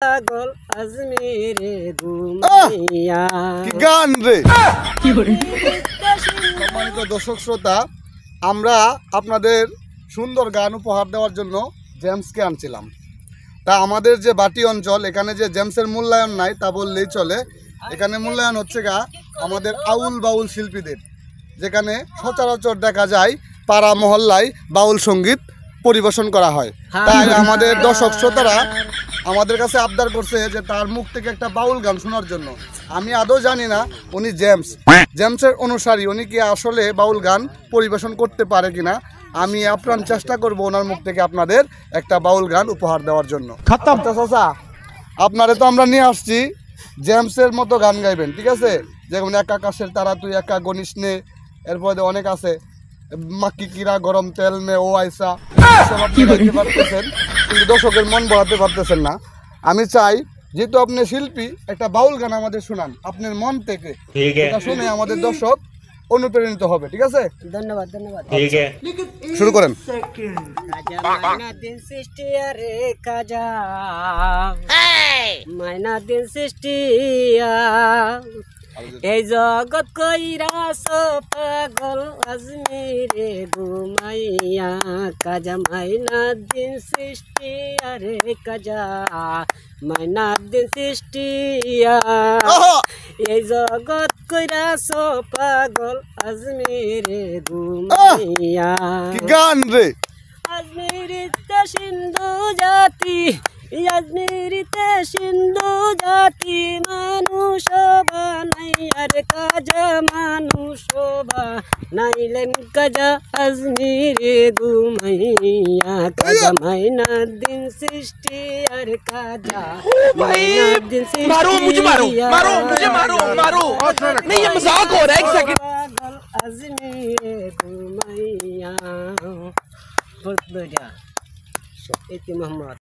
পাগল আজমিরে ঘুমাইয়া। কি গান রে! সম্মানিত দর্শক শ্রোতা, আমরা আপনাদের সুন্দর গান উপহার দেওয়ার জন্য জেমসকে আনছিলাম। তা আমাদের যে বাটি অঞ্চল, এখানে যে জেমসের মূল্যায়ন নাই তা বললেই চলে। এখানে মূল্যায়ন হচ্ছে আমাদের আউল বাউল শিল্পীদের, যেখানে সচরাচর দেখা যায় পাড়া মহল্লায় বাউল সঙ্গীত পরিবেশন করা হয়। তাই আমাদের দর্শক শ্রোতারা আমাদের কাছে আবদার করছে যে তার মুখ থেকে একটা বাউল গান শোনার জন্য। আমি আদৌ জানি না উনি জেমসের অনুসারী, উনি কি আসলে বাউল গান পরিবেশন করতে পারে কিনা। আমি আপ্রাণ চেষ্টা করব ওনার মুখ থেকে আপনাদের একটা বাউল গান উপহার দেওয়ার জন্য। চাচা, আপনারে তো আমরা নিয়ে আসছি জেমসের মতো গান গাইবেন, ঠিক আছে? যেমন এক আকাশের তারা তুই একা গণিস নে, এরপরে অনেক আছে, মাক্কি কিরা গরম তেল মে ও আইসা, সব আপনি গাইতে পারতেছেন, কিন্তু দর্শকের মন ভরাতে পারতেছেন না। আমি চাই যেহেতু আপনি শিল্পী, একটা বাউল গান আমাদের শোনান আপনার মন থেকে, এটা শুনে আমাদের দর্শক অনুপ্রাণিত হবে, ঠিক আছে? ধন্যবাদ ধন্যবাদ। শুরু করেন। মাইনা দিন সৃষ্টি আরে কাজা, মাইনা দিন সৃষ্টি এই জগৎ কইরাস পাগল আজমিরে ঘুমাইয়া। কাজা মাইনা দিন সৃষ্টি আরে কাজা, মাইনা দিন সৃষ্টি এই জগৎ কইরাস পাগল আজমিরে ঘুমাইয়া। কি গান রে! আজমিরিতে সিন্ধু জাতি, আজমিরিতে সিন্ধু জাতি, মানুষ বানাই আর কাজা মানুষ বানাইলেন কাজা আজমিরে ঘুমাইয়া। কাজা মাইনা দিন সৃষ্টি আর কাজা মাইনা দিন সৃষ্টি। পাগল আজমিরে ঘুমাইয়া। ইতি মোহাম্মদ।